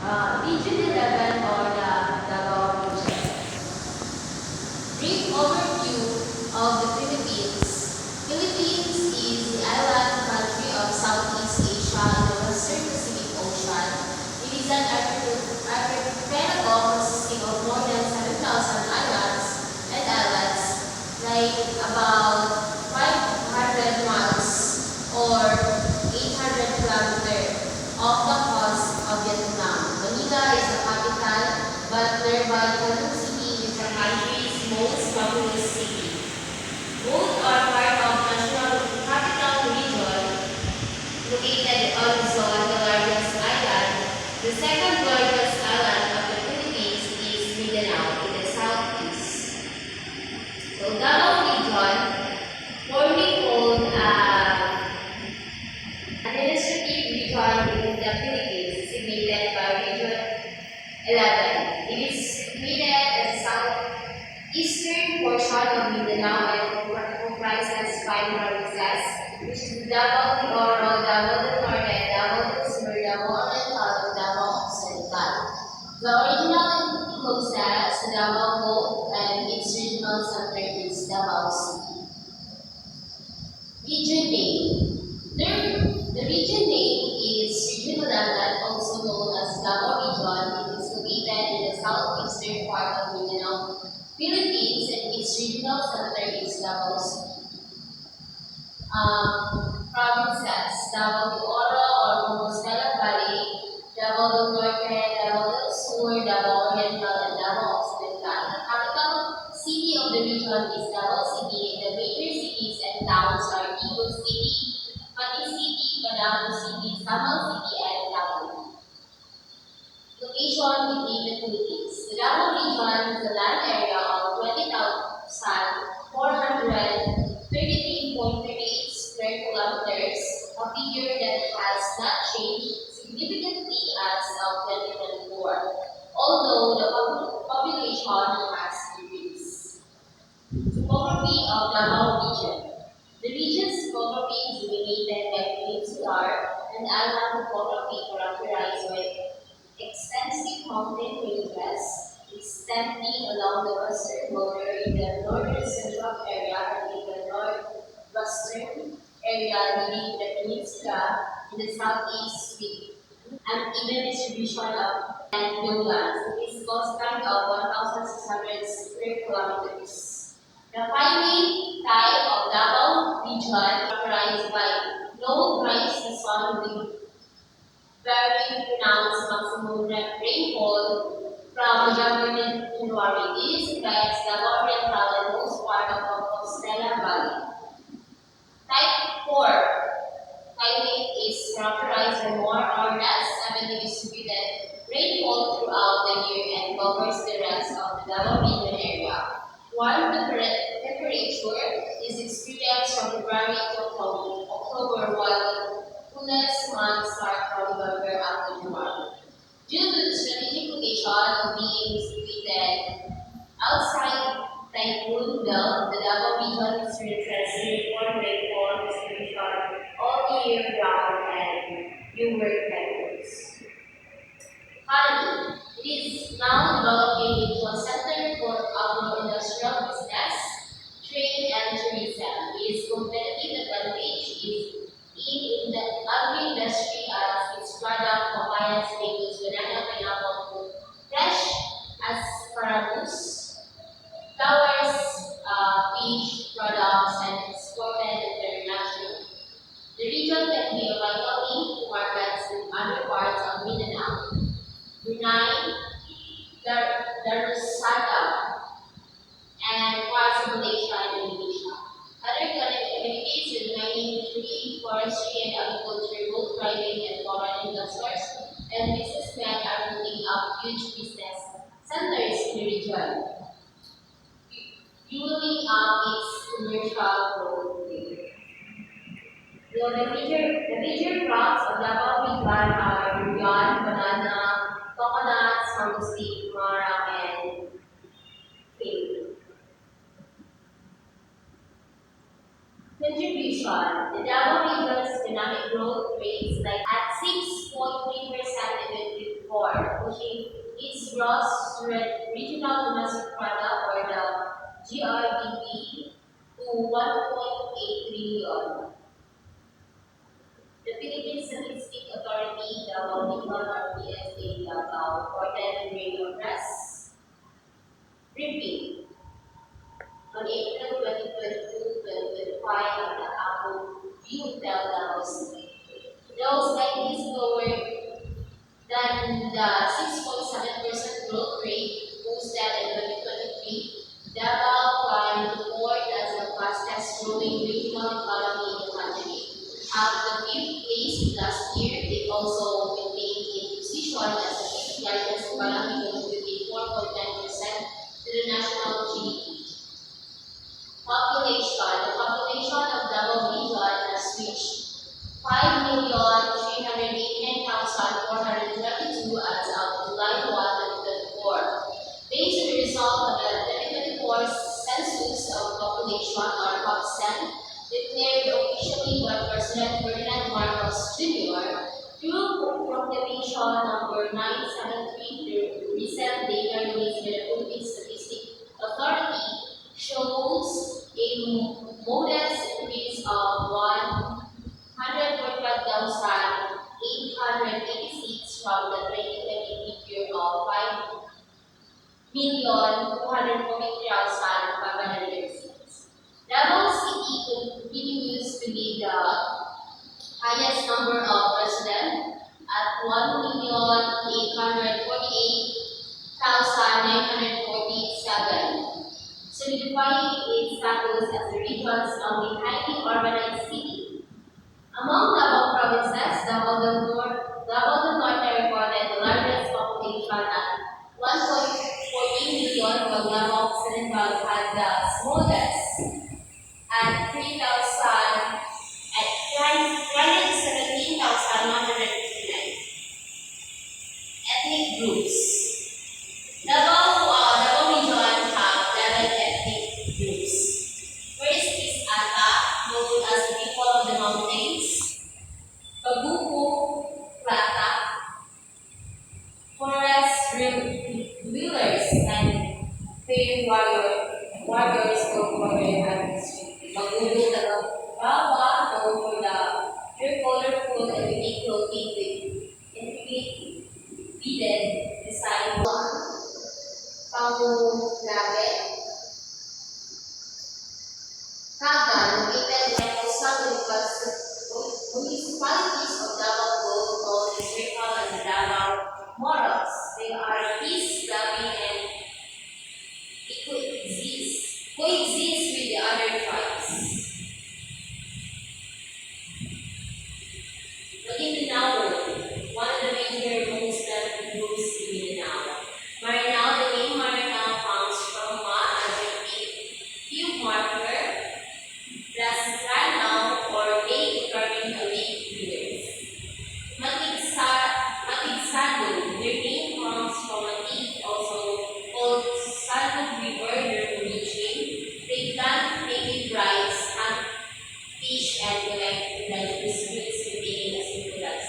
Region 11 or the Davao region. Brief overview of the Philippines. Philippines is the island country of Southeast Asia in the Western Pacific Ocean. It is an archipelago consisting of more than 7,000 islands and islets, like about 500 miles or 800 kilometers off the coast of Vietnam. Manila is the capital, but nearby Quezon City is the country's most populous city. Both are part of National Capital Region, located on Luzon, the largest island. The second largest island of the Philippines is Mindanao in the southeast. So Davao Region, formerly called administrative region in the Philippines, designated by Region 11. It is situated at the southeastern portion of Mindanao and comprises 5 provinces, which is Davao de Oro, Davao del Norte, Davao del Sur, Davao Oriental, and Davao Occidental. The original entity consists of Davao Bold and its regional center is Davao City. Region name. The region name is Region 11, also known as Davao Region. It is located in the southeastern part of Mindanao, Philippines, and its regional center is Davao City. Provinces: Davao de Oro or Compostela Valley, Davao del Norte, Davao del Sur, Davao Oriental, and Davao Occidental. The capital city of the region is Davao City, and the major cities and towns are Iloilo City, Mati City, Badao City, Samal City, and Davao. Location within the Philippines. The Davao region is a land area of 20,433.38 square kilometers, a figure that has not changed significantly as of 2024, although the population has decreased. Topography of Davao region. The region's topography is dominated by peninsular and island topography characterized by extensive mountain ranges extending along the western border in the northern central area and in the northwestern area leading the peninsula in the southeast with an even distribution of lowlands. It is constant of 1,600 square kilometers. The climate type of Davao region characterized by low dry season with very pronounced maximum rainfall from January to January. This affects Davao Oriental and most part of Compostela Valley. Type 4 climate is characterized by more or less evenly distributed rainfall throughout the year and covers the rest of the Davao region area. Warm temperature is experienced from February to October, while the coolest months start from November up to January. Due to the strategic location of being situated outside typhoon belt, the Davao region experiences uniform rainfall distribution all year round and fewer typhoons. Economy. It is now developing into a center for agro-industrial business, trade, and tourism. Its competitive advantage is in the agri-industry as its product combines mangoes, banana, pineapple, fruit, fresh asparagus, flowers, fish products, and exported internationally. The region can be a vital link to markets in other parts of Mindanao, Brunei, Darussalam, and parts of Malaysia and Indonesia. Other communities with mining, industry, forestry, and agriculture, both private and foreign investors and businessmen are building up huge business centers in the region, fueling up its commercial growth rate. The major crops of Davao region are durian, banana, coconuts, mangosteen, mara, and fig. Contribution. The Davao region's economic growth rate is like at 6.3% in 2024, pushing its regional domestic product or the GRDP to 1.8 trillion. The Philippine Statistics Authority, the Baulihan or PSA Davao, reported during a press briefing on April 2022-2025 at the Apple View Hotel Davao. Though slightly slower than the 6.7% growth rate posted in 2023, Davao climbed to fourth as the fastest growing regional economy in the country. At the fifth place last year, it also maintained its position as the fifth largest economy, contributing 4.9% to the national GDP. Population. The population of Davao region has reached 5,389,422 as of July 1, 2024. Based on the result of the 2024 Census of Population or PopCen, declared officially by President Ferdinand Marcos Jr. through Proclamation number 973, the recent data released by the Philippine Statistics Authority shows a modest increase of 145,886 from the 2023 figure of 5,243,536. Davao City continues to be the highest number of residents at 1,848,947, solidifying its status as the region's only highly urbanized city. Among Davao provinces, Davao del Norte recorded the largest population at 1.14 million, while Davao Occidental had the smallest at 317,159. Ethnic groups. Davao region have 11 ethnic groups. First is Ata, known as the people of the mountains. Babuco, Plata, forest dwellers, and fair warriors known for their artistry. Magulo, Tagabawa, known for their colorful and unique clothing with intricate beaded design. Pamulabe, Kaga, located in the southern municipalities of Davao, both called the Circle and the Davao Moros. They are peace-loving and coexist with the other tribes. Maguindanao, one of the major Muslim groups in Mindanao. Maranao, the name Maranao comes from Ma as a cube marker, plus Ranao or lake carving a lake rivers. Matigsado, their name comes from a lake also called Salmon River, their origin. They plant native rice, hunt, fish, and collect indigenous fruits containing as simple as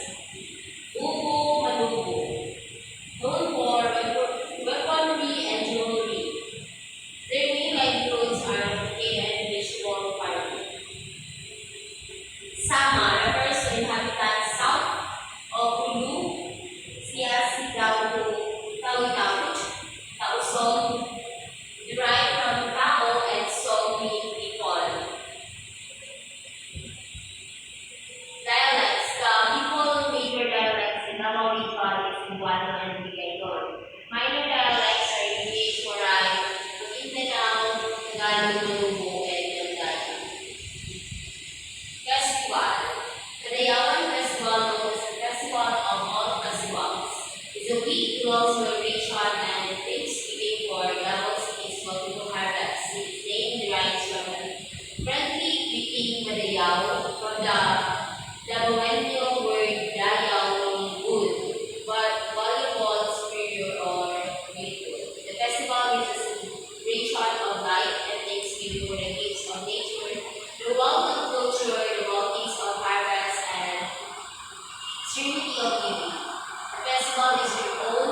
Ubo Manubo, known for weaponry and jewelry. Their main livelihoods are agriculture and vegetable farming. Sama refers to inhabitants south of Hulu, Siasigaw to Tawi-Tawit, Tausong, derived from Tao and Song meaning people. Dialects. The people major dialects in Davao region is Cebuano and Bicaynon. Minor dialects are English, Moray, Maguindanao, Tagalog, Mulubo, and Mandala. Festival. The Dayawan Festival, known as the Festival of All Festivals, is a week-long celebration and thanksgiving for Davao City's multiple harvests. Its name derives from the friendly greeting Madayaw from the Davaoenyo word Dayaw meaning good, but valuable, superior, or grateful. The festival is a celebration of life and thanksgiving for the gifts of nature, the wealth of culture, the bounties of harvest, and serenity of giving. The festival is old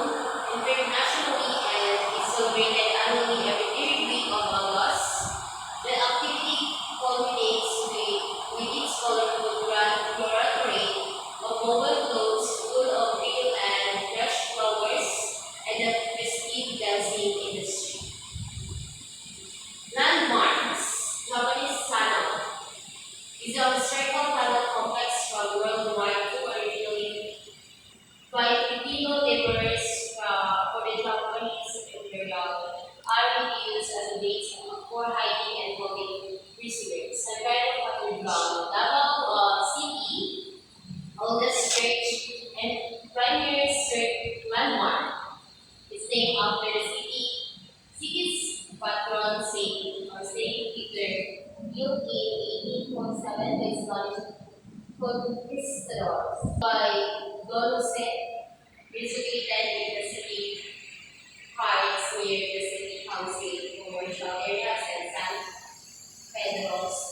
Filipino laborers for the Japanese Imperial Army used as a base for hiding and holding prisoners. The Garden Cathedral, Davao City, oldest church and primary landmark, is named after the city's patron Saint Peter, built in 1847 by Spanish conquistadors by Don Jose, situated in the city heights near the city housing, commercial areas, and San Pedro's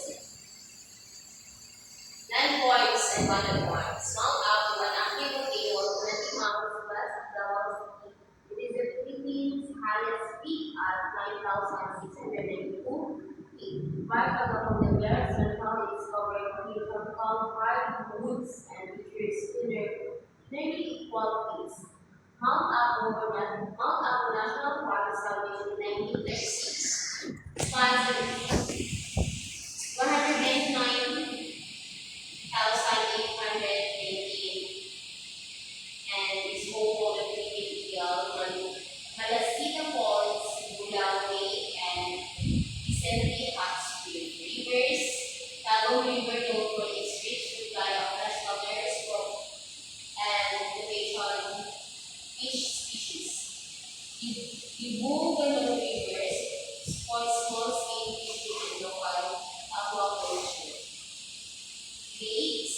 landforms and waterfalls. Mount Apu, an active volcano 20 miles west of Davao City. It is the Philippines' highest peak at 9,692 feet. Part of the Cordillera Central is covered with tropical hardwoods and features nearly equal peaks. Mount Apu National Park, established in 1936, spans 199,818 and is home of the Philippine Eagle, Malasita Falls, Bulao Lake, and Vicente Hot Spring. Rivers, Tagum River known for its rich supply of freshwater and conservation fish species. Ibugan Rivers supports small-scale fishing and local aquaculture. Lakes,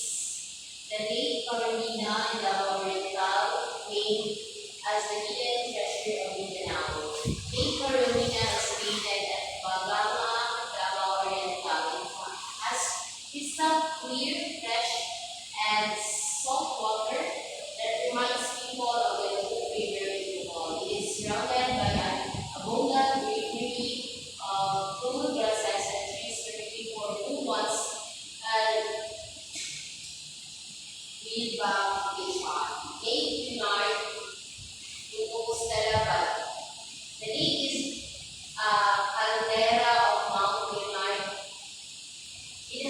the Lake Carolina and Davao Oriental, named as the hidden treasure of Mindanao. Lake Carolina is located at Bagama, Davao Oriental. It has crystal clear, fresh, and salt water that reminds people of the Lake River in Bohol. It is surrounded by an abundant greenery of cool grasses and trees perfect for who wants and rehabilitation. Lake Bernard, Stella. The lake is a caldera of Mount Bernard. It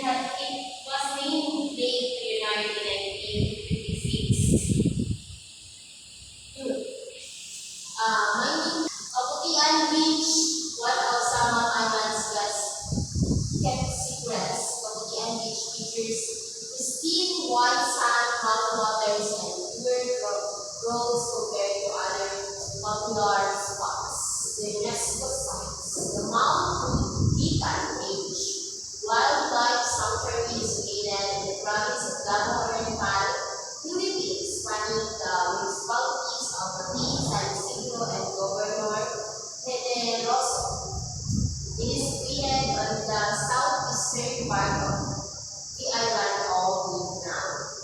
was named Lake Bernard in 1956. Mining Kaputian Beach, one of Samar Island's best kept secrets. Kaputian Beach features pristine white sand, calm waters, and pure roads compared to other popular spots. The UNESCO sites, the Mount Pican Range Wildlife Sanctuary is located in the province of Davao Oriental, Philippines, spanning the municipalities of Mati, San Isidro, and Governor Generoso. It is located on the southeastern part of the island of Mindanao.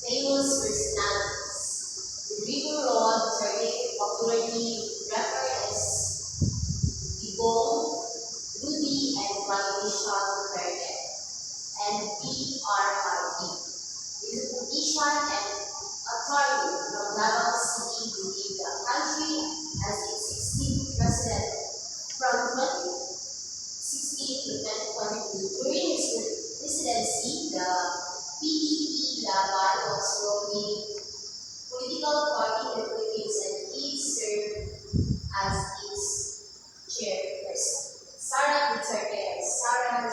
Famous personalities. Rodrigo Roa, popularly referred as Digong, Rudy, and Malaysia Duterte, and PRRD. Is a politician and attorney from Davao City who led the country as its 16th president from 2016 to 2022. During his presidency, the PDP Laban was ruling political party in the Philippines, and he served as its chairperson. Sara Duterte, Sarah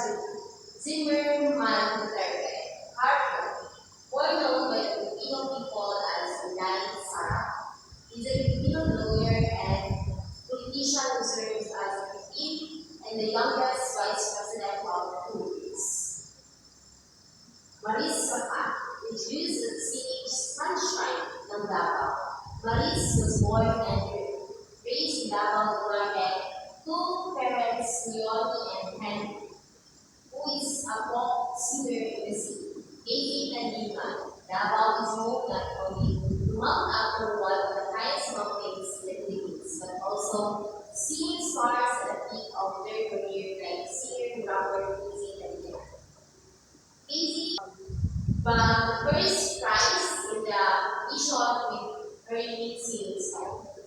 Zimmerman Duterte, Harper, more known by the Filipino people as Inday Sara, is a Filipino lawyer and politician who serves as the 15th and the youngest vice president of the Philippines. Maris Rapat, introduced the city's sunshine ng Davao. Maris was born and raised in Davao, Cavite. Two parents, Leonie and Henry, who is a folk singer in the city. David and Lima. Davao is home not only to Mount Apu, one of the highest mountains in the Philippines, but also seeing stars at the peak of their career like singer rapper Casey and Lima. Casey won the first prize in the e-shot with her singing style.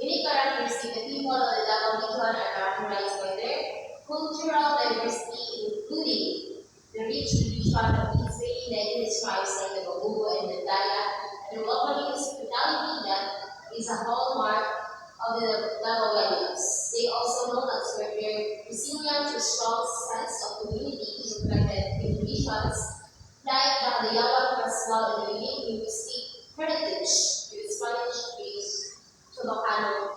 Unique characteristics: the people of the Davao region are characterized by their cultural diversity, including the rich tradition of Israeli language tribes like the Babugo and the Daya, and the welcoming populations like the Halayawan Pascual and the unique linguistic heritage to Spanish-based Chilocano